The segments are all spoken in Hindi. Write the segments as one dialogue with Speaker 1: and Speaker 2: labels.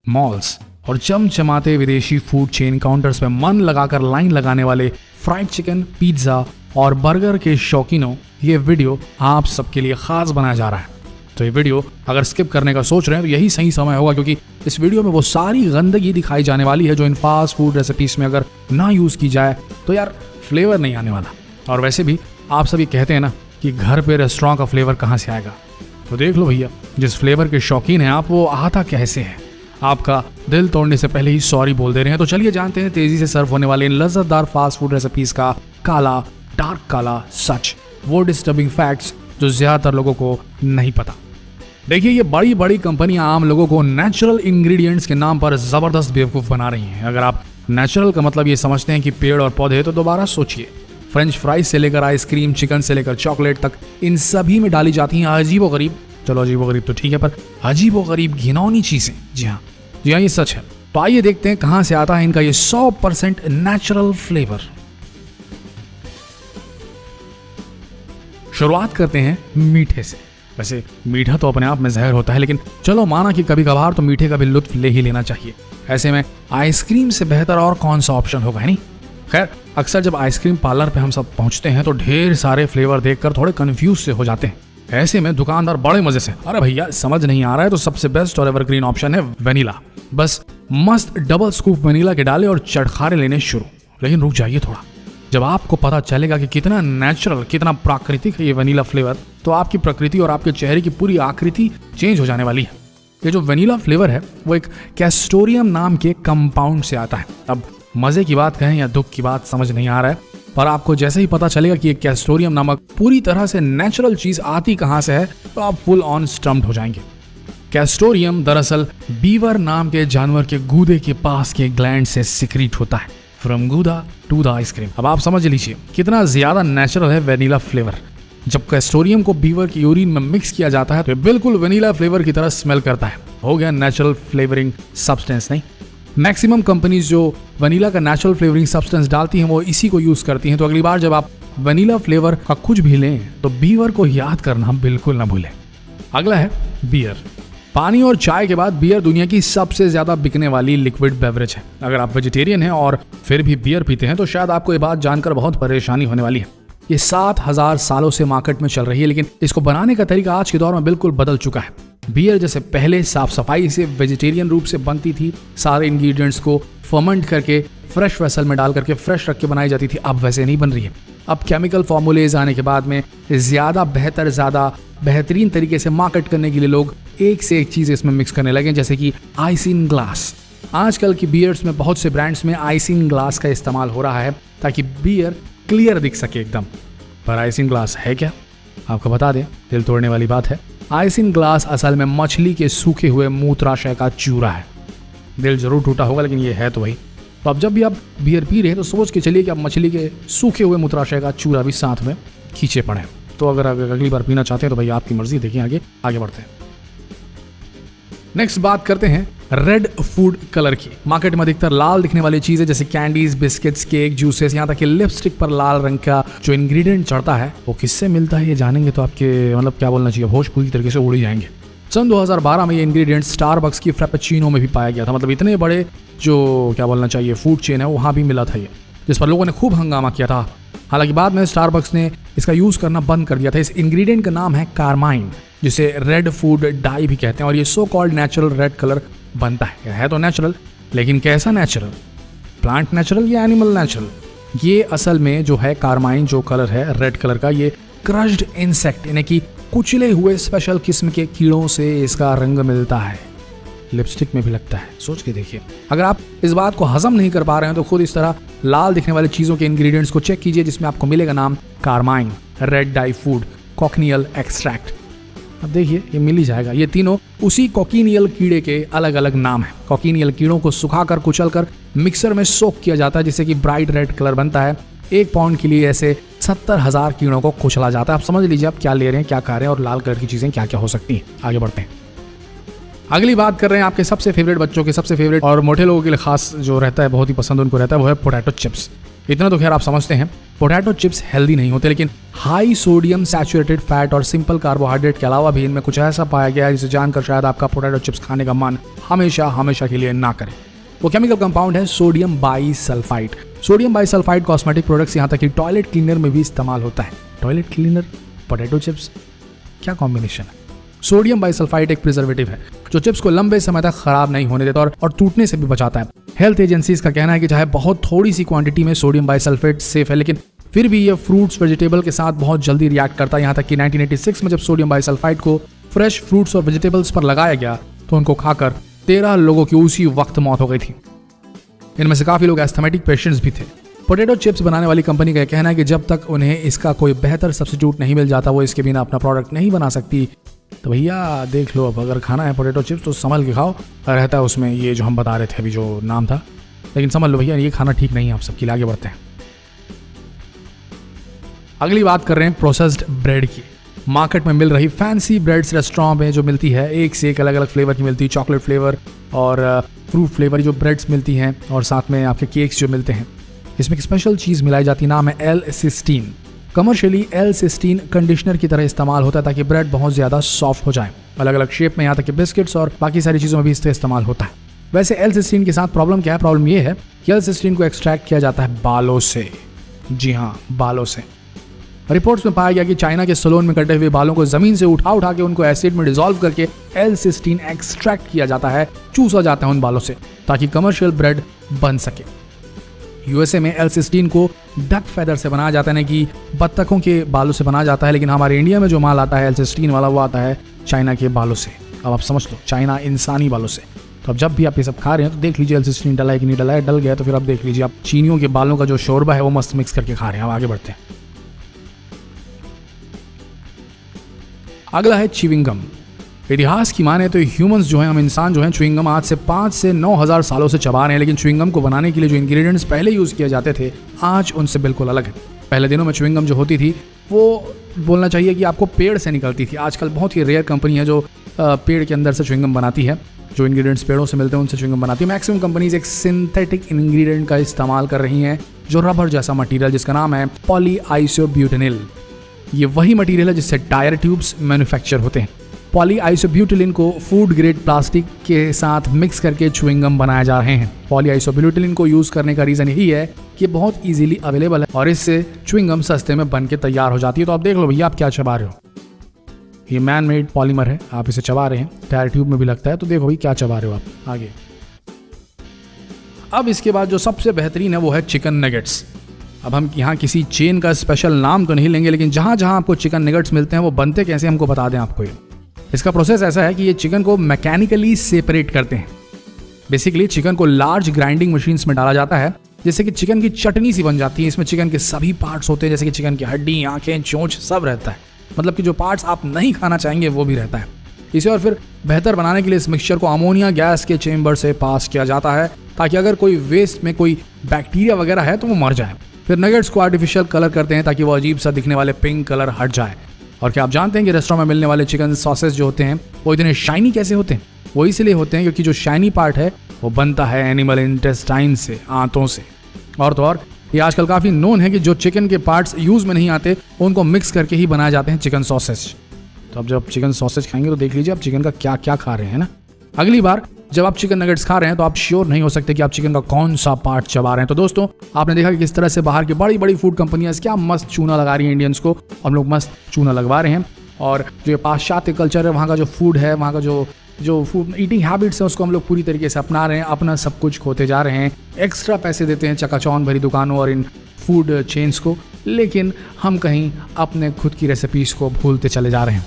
Speaker 1: मॉल्स और चमचमाते विदेशी फूड चेन काउंटर्स पे मन लगाकर लाइन लगाने वाले फ्राइड चिकन, पिज्जा और बर्गर के शौकीनों, ये वीडियो आप सबके लिए खास बनाया जा रहा है। तो ये वीडियो अगर स्किप करने का सोच रहे हैं तो यही सही समय होगा, क्योंकि इस वीडियो में वो सारी गंदगी दिखाई जाने वाली है जो इन फास्ट फूड रेसिपीज में अगर ना यूज की जाए तो यार फ्लेवर नहीं आने वाला। और वैसे भी आप सभी कहते हैं ना कि घर पे रेस्टोरेंट का फ्लेवर कहाँ से आएगा, तो देख लो भैया, जिस फ्लेवर के शौकीन हैं आप, वो आता कैसे है। आपका दिल तोड़ने से पहले ही सॉरी बोल दे रहे हैं। तो चलिए जानते हैं तेजी से सर्व होने वाले इन लज्जतदार फास्ट फूड रेसिपीज का काला, डार्क काला सच, वो डिस्टर्बिंग फैक्ट्स जो ज्यादातर लोगों को नहीं पता। देखिए, ये बड़ी बड़ी कंपनियां आम लोगों को नेचुरल इंग्रेडिएंट्स के नाम पर जबरदस्त बेवकूफ बना रही हैं। अगर आप नेचुरल का मतलब ये समझते हैं कि पेड़ और पौधे, तो दोबारा सोचिए। फ्रेंच फ्राइज से लेकर आइसक्रीम, चिकन से लेकर चॉकलेट तक, इन सभी में डाली जाती हैं अजीबोगरीब, चलो अजीबोगरीब तो ठीक है, पर अजीबोगरीब घिनौनी चीजें। जी हाँ, ये सच है। तो आइए देखते हैं कहां से आता है इनका ये 100% नेचुरल फ्लेवर। शुरुआत करते हैं मीठे से। वैसे मीठा तो अपने आप में जहर होता है, लेकिन चलो माना कि कभी कभार तो मीठे का भी लुत्फ ले ही लेना चाहिए। ऐसे में आइसक्रीम से बेहतर और कौन सा ऑप्शन होगा, है नहीं। खैर, अक्सर जब आइसक्रीम पार्लर पे हम सब पहुंचते हैं तो ढेर सारे फ्लेवर देखकर थोड़े कंफ्यूज से हो जाते हैं। ऐसे में दुकानदार बड़े मजे से, अरे भैया समझ नहीं आ रहा है तो सबसे बेस्ट और एवरग्रीन ऑप्शन है वेनिला। बस मस्त डबल स्कूप वेनिला के डाले और चटखारे लेने शुरू। लेकिन रुक जाइए थोड़ा, जब आपको पता चलेगा कि कितना नेचुरल, कितना प्राकृतिक है ये वेनिला फ्लेवर, तो आपकी प्रकृति और आपके चेहरे की पूरी आकृति चेंज हो जाने वाली है। ये जो वेनिला फ्लेवर है वो एक कैस्टोरियम नाम के कंपाउंड से आता है। अब मजे की बात कहें या दुख की बात समझ नहीं आ रहा है, पर आपको जैसे ही पता चलेगा कि ये कैस्टोरियम नामक पूरी तरह से नेचुरल चीज आती कहां से है, तो आप फुल ऑन स्टम्प्ड हो जाएंगे। कैस्टोरियम दरअसल बीवर नाम के जानवर के गूदे के पास के ग्लैंड से सिक्रीट होता है। फ्रॉम गूदा टू द आइसक्रीम। अब आप समझ लीजिए कितना ज्यादा नेचुरल है वेनिला फ्लेवर। जब कैस्टोरियम को बीवर की यूरिन में मिक्स किया जाता है तो बिल्कुल वेनिला फ्लेवर की तरह स्मेल करता है। हो गया नेचुरल फ्लेवरिंग सब्सटेंस। नहीं, मैक्सिमम कंपनीज जो वनीला का नेचुरल फ्लेवरिंग सब्सटेंस डालती हैं वो इसी को यूज करती हैं। तो अगली बार जब आप वनीला फ्लेवर का कुछ भी लें तो बीवर को याद करना बिल्कुल ना भूलें। अगला है बियर। पानी और चाय के बाद बियर दुनिया की सबसे ज्यादा बिकने वाली लिक्विड बेवरेज है। अगर आप वेजिटेरियन हैं और फिर भी बियर पीते हैं तो शायद आपको ये बात जानकर बहुत परेशानी होने वाली है। ये 7000 सालों से मार्केट में चल रही है, लेकिन इसको बनाने का तरीका आज के दौर में बिल्कुल बदल चुका है। बियर जैसे पहले साफ सफाई से वेजिटेरियन रूप से बनती थी, सारे इंग्रेडिएंट्स को फर्मेंट करके फ्रेश वेसल में डाल करके फ्रेश रख के बनाई जाती थी, अब वैसे नहीं बन रही है। अब केमिकल फॉर्मूलेज आने के बाद में ज्यादा बेहतरीन तरीके से मार्केट करने के लिए लोग एक से एक चीज इसमें मिक्स करने लगे, जैसे कि आइसिन ग्लास। आजकल की बियर्स में बहुत से ब्रांड्स में आइसिन ग्लास का इस्तेमाल हो रहा है ताकि बियर क्लियर दिख सके एकदम। पर आइसिन ग्लास है क्या, आपको बता दें, दिल तोड़ने वाली बात है। आइसिन ग्लास असल में मछली के सूखे हुए मूत्राशय का चूरा है। दिल जरूर टूटा होगा, लेकिन ये है तो वही। तो अब जब भी आप बियर पी रहे हैं तो सोच के चलिए कि आप मछली के सूखे हुए मूत्राशय का चूरा भी साथ में खींचे पड़े। तो अगर अगली बार पीना चाहते हैं तो भाई आपकी मर्जी, देखिए आगे बढ़ते हैं। नेक्स्ट बात करते हैं रेड फूड कलर की। मार्केट में अधिकतर लाल दिखने वाली चीजें जैसे कैंडीज, बिस्किट्स, केक, जूसेस, यहाँ तक कि लिपस्टिक पर लाल रंग का जो इंग्रेडिएंट चढ़ता है वो किससे मिलता है ये जानेंगे तो आपके मतलब क्या बोलना चाहिए, होश पूरी तरीके से उड़ ही जाएंगे। सन 2012 में ये इंग्रेडिएंट स्टारबक्स की फ्रेपेचिनो में भी पाया गया था। मतलब इतने बड़े जो क्या बोलना चाहिए फूड चेन है वहां भी मिला था ये, जिस पर लोगों ने खूब हंगामा किया था। हालांकि बाद में स्टारबक्स ने इसका यूज करना बंद कर दिया था। इस इंग्रेडिएंट का नाम है कार्माइन, जिसे रेड फूड डाई भी कहते हैं, और ये so called natural red colour बनता है तो नेचुरल, लेकिन कैसा नेचुरल, प्लांट नेचुरल या एनिमल नेचुरल। ये असल में जो है कार्माइन जो कलर है रेड कलर का, ये क्रश्ड इंसेक्ट यानी कि कुचले हुए स्पेशल किस्म के कीड़ों से इसका रंग मिलता है। लिपस्टिक में भी लगता है, सोच के देखिए। अगर आप इस बात को हजम नहीं कर पा रहे हैं तो खुद इस तरह लाल दिखने वाली चीजों के इंग्रेडिएंट्स को चेक कीजिए, जिसमें आपको मिलेगा नाम carmine, red dye food, cochineal extract. अब देखिए ये मिल ही जाएगा। ये तीनों उसी कॉकिनियल कीड़े के अलग अलग नाम है। कॉकिनियल कीड़ों को सुखाकर कुचलकर मिक्सर में सोक किया जाता है, जिससे कि ब्राइट रेड कलर बनता है। 1 पाउंड के लिए ऐसे 70,000 कीड़ों को कुचला जाता है। आप समझ लीजिए आप क्या ले रहे हैं, क्या खा रहे हैं, और लाल कलर की चीजें क्या क्या हो सकती हैं। आगे बढ़ते हैं। अगली बात कर रहे हैं आपके सबसे फेवरेट, बच्चों के सबसे फेवरेट और मोटे लोगों के लिए खास जो रहता है, बहुत ही पसंद उनको रहता है, वो है पोटैटो चिप्स। इतना तो खैर आप समझते हैं, पोटैटो चिप्स हेल्दी नहीं होते, लेकिन हाई सोडियम सैचुरेटेड फैट और सिंपल कार्बोहाइड्रेट के अलावा भी इनमें कुछ ऐसा पाया गया है जिसे जानकर शायद आपका पोटैटो चिप्स खाने का मन हमेशा हमेशा के लिए ना करे। वो केमिकल कंपाउंड है sodium bisulphide. Sodium bisulphide cosmetic products, यहाँ तक कि टॉयलेट क्लीनर में भी इस्तेमाल होता है। टॉयलेट क्लीनर, पोटैटो चिप्स, क्या कॉम्बिनेशन है। सोडियम बाइसल्फाइड एक प्रिजर्वेटिव है जो चिप्स को लंबे समय तक खराब नहीं होने देता और टूटने से भी बचाता है। हेल्थ एजेंसीज का कहना है कि चाहे बहुत थोड़ी सी क्वांटिटी में सोडियम बाइसल्फेट सेफ है, लेकिन फिर भी ये फ्रूट्स वेजिटेबल के साथ बहुत जल्दी रिएक्ट करता है। यहाँ तक कि 1986 में जब सोडियम बाइसल्फाइड को फ्रेश फ्रूट्स और वेजिटेबल्स पर लगाया गया तो उनको खाकर 13 लोगों की उसी वक्त मौत हो गई थी। इनमें से काफी लोग एस्थमेटिक पेशेंट्स भी थे। पोटैटो चिप्स बनाने वाली कंपनी का कहना है कि जब तक उन्हें इसका कोई बेहतर सब्स्टिट्यूट नहीं मिल जाता वो इसके बिना अपना प्रोडक्ट नहीं बना सकती। तो भैया देख लो, अब अगर खाना है पोटैटो चिप्स तो संभल के खाओ। रहता है उसमें ये जो हम बता रहे थे अभी जो नाम था, लेकिन समझ लो भैया ये खाना ठीक नहीं है आप सबके लिए। आगे बढ़ते हैं। अगली बात कर रहे हैं प्रोसेस्ड ब्रेड की। मार्केट में मिल रही फैंसी ब्रेड्स रेस्टोरेंट में जो मिलती है, एक से एक अलग अलग फ्लेवर की मिलती है। चॉकलेट फ्लेवर और फ्रूट फ्लेवर जो ब्रेड्स मिलती हैं और साथ में आपके केक्स जो मिलते हैं, इसमें एक स्पेशल चीज़ मिलाई जाती है, नाम है L-सिस्टीन। कमर्शियली L-सिस्टीन कंडीशनर की तरह इस्तेमाल होता है ताकि ब्रेड बहुत ज़्यादा सॉफ्ट हो जाए। अलग अलग शेप में, यहाँ तक कि बिस्किट्स और बाकी सारी चीज़ों में भी इससे इस्तेमाल होता है। वैसे L-सिस्टीन के साथ प्रॉब्लम क्या है? प्रॉब्लम ये है कि L-सिस्टीन को एक्सट्रैक्ट किया जाता है बालों से। जी हाँ, बालों से। रिपोर्ट्स में पाया गया कि चाइना के सैलून में कटे हुए बालों को जमीन से उठा के उनको एसिड में डिसॉल्व करके L-सिस्टीन एक्सट्रैक्ट किया जाता है, चूसा जाता है उन बालों से ताकि कमर्शियल ब्रेड बन सके। यूएसए में L-सिस्टीन को डक फेदर से बनाया जाता है, ना कि बत्तखों के बालों से बनाया जाता है, लेकिन हमारे इंडिया में जो माल आता है L-सिस्टीन वाला वो आता है चाइना के बालों से। अब आप समझ लो, चाइना इंसानी बालों से। तो अब जब भी आप ये सब खा रहे हैं तो देख लीजिए L-सिस्टीन डला है कि नहीं डला है। डल गया तो फिर आप देख लीजिए, आप चीनियों के बालों का जो शोरबा है वो मस्त मिक्स करके खा रहे हैं। अब आगे बढ़ते हैं। अगला है च्युइंग गम। इतिहास की माने तो ह्यूमंस जो हैं, हम इंसान जो हैं, च्युइंग गम आज से 5 से 9,000 सालों से चबा रहे हैं, लेकिन च्युइंग गम को बनाने के लिए जो इंग्रेडिएंट्स पहले यूज़ किए जाते थे आज उनसे बिल्कुल अलग है। पहले दिनों में च्युइंग गम जो होती थी वो बोलना चाहिए कि आपको पेड़ से निकलती थी। आजकल बहुत ही रेयर कंपनी है जो पेड़ के अंदर से च्युइंग गम बनाती है। जो इंग्रेडिएंट्स पेड़ों से मिलते हैं उनसे च्युइंग गम बनाती है। मैक्सिमम कंपनीज एक सिंथेटिक इंग्रेडिएंट का इस्तेमाल कर रही हैं, जो रबर जैसा मटीरियल जिसका नाम है पॉलीआइसोब्यूटेनिल। ये वही मटेरियल है जिससे टायर ट्यूब्स मैन्युफैक्चर होते हैं। पॉलीआइसोब्यूटिलिन को फूड ग्रेड प्लास्टिक के साथ मिक्स करके च्युइंग गम बनाए जा रहे हैं। पॉलीआइसोब्यूटिलिन को यूज करने का रीजन यही है कि बहुत इजीली अवेलेबल है और इससे च्युइंग गम सस्ते में बन के तैयार हो जाती है। तो आप देख लो भैया, आप क्या चबा रहे हो। ये मैन मेड पॉलीमर है, आप इसे चबा रहे हैं, टायर ट्यूब में भी लगता है। तो देखो भाई क्या चबा रहे हो आप। आगे अब इसके बाद जो सबसे बेहतरीन है वो है चिकन नगेट्स। अब हम यहाँ किसी चेन का स्पेशल नाम तो नहीं लेंगे, लेकिन जहाँ जहाँ आपको चिकन नगेट्स मिलते हैं वो बनते कैसे हमको बता दें आपको। इसका प्रोसेस ऐसा है कि ये चिकन को मैकेनिकली सेपरेट करते हैं। बेसिकली चिकन को लार्ज ग्राइंडिंग मशीन्स में डाला जाता है, जिससे कि चिकन की चटनी सी बन जाती है। इसमें चिकन के सभी पार्ट्स होते हैं, जैसे कि चिकन की हड्डी, आंखें, चोंच सब रहता है। मतलब कि जो पार्ट्स आप नहीं खाना चाहेंगे वो भी रहता है। इसे और फिर बेहतर बनाने के लिए इस मिक्सचर को अमोनिया गैस के चेम्बर से पास किया जाता है ताकि अगर कोई वेस्ट में कोई बैक्टीरिया वगैरह है तो वो मर जाए। फिर नगेट्स को आर्टिफिशियल कलर करते हैं ताकि वो अजीब सा दिखने वाले पिंक कलर हट जाए। और क्या आप जानते हैं कि रेस्टोरेंट में मिलने वाले चिकन सॉसेस जो होते हैं वो इतने शाइनी कैसे होते हैं? वो इसलिए होते हैं क्योंकि जो शाइनी पार्ट है वो बनता है एनिमल इंटेस्टाइन से, आंतों से। और तो और ये आजकल काफ़ी नोन है कि जो चिकन के पार्ट्स यूज़ में नहीं आते उनको मिक्स करके ही बनाए जाते हैं चिकन सॉसेज। तो अब जब चिकन सॉसेज खाएंगे तो देख लीजिए आप चिकन का क्या क्या खा रहे हैं ना। अगली बार जब आप चिकन नगेट्स खा रहे हैं तो आप श्योर नहीं हो सकते कि आप चिकन का कौन सा पार्ट चबा रहे हैं। तो दोस्तों, आपने देखा कि किस तरह से बाहर की बड़ी बड़ी फूड कंपनियां क्या मस्त चूना लगा रही हैं इंडियंस को। हम लोग मस्त चूना लगवा रहे हैं और जो ये पाश्चात्य कल्चर है, वहाँ का जो फूड है, वहाँ का जो फूड ईटिंग हैबिट्स है, उसको हम लोग पूरी तरीके से अपना रहे हैं। अपना सब कुछ खोते जा रहे हैं, एक्स्ट्रा पैसे देते हैं चकाचौंध भरी दुकानों और इन फूड चेन्स को, लेकिन हम कहीं अपने खुद की रेसिपीज को भूलते चले जा रहे हैं।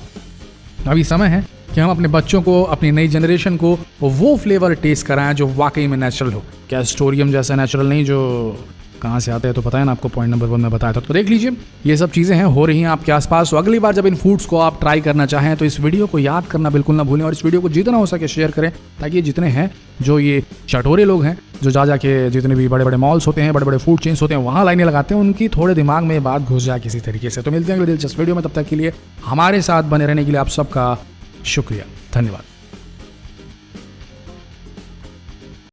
Speaker 1: अभी समय है कि हम अपने बच्चों को, अपनी नई जनरेशन को वो फ्लेवर टेस्ट कराएं जो वाकई में नेचुरल हो। कैस्टोरियम जैसा नेचुरल नहीं जो कहाँ से आता है तो पता है ना आपको, पॉइंट नंबर 1 में बताया था। तो देख लीजिए ये सब चीज़ें हैं, हो रही हैं आपके आसपास। तो अगली बार जब इन फूड्स को आप ट्राई करना चाहें तो इस वीडियो को याद करना बिल्कुल ना भूलें और इस वीडियो को जितना हो सके शेयर करें, ताकि ये जितने हैं जो ये चटोरे लोग हैं जो जा के जितने भी बड़े बड़े मॉल्स होते हैं, बड़े बड़े फूड चेन्स होते हैं, वहाँ लाइनें लगाते हैं, उनकी थोड़े दिमाग में बात घुस जाए किसी तरीके से। तो मिलते हैं अगले दिलचस्प वीडियो में, तब तक के लिए हमारे साथ बने रहने के लिए आप सबका शुक्रिया, धन्यवाद।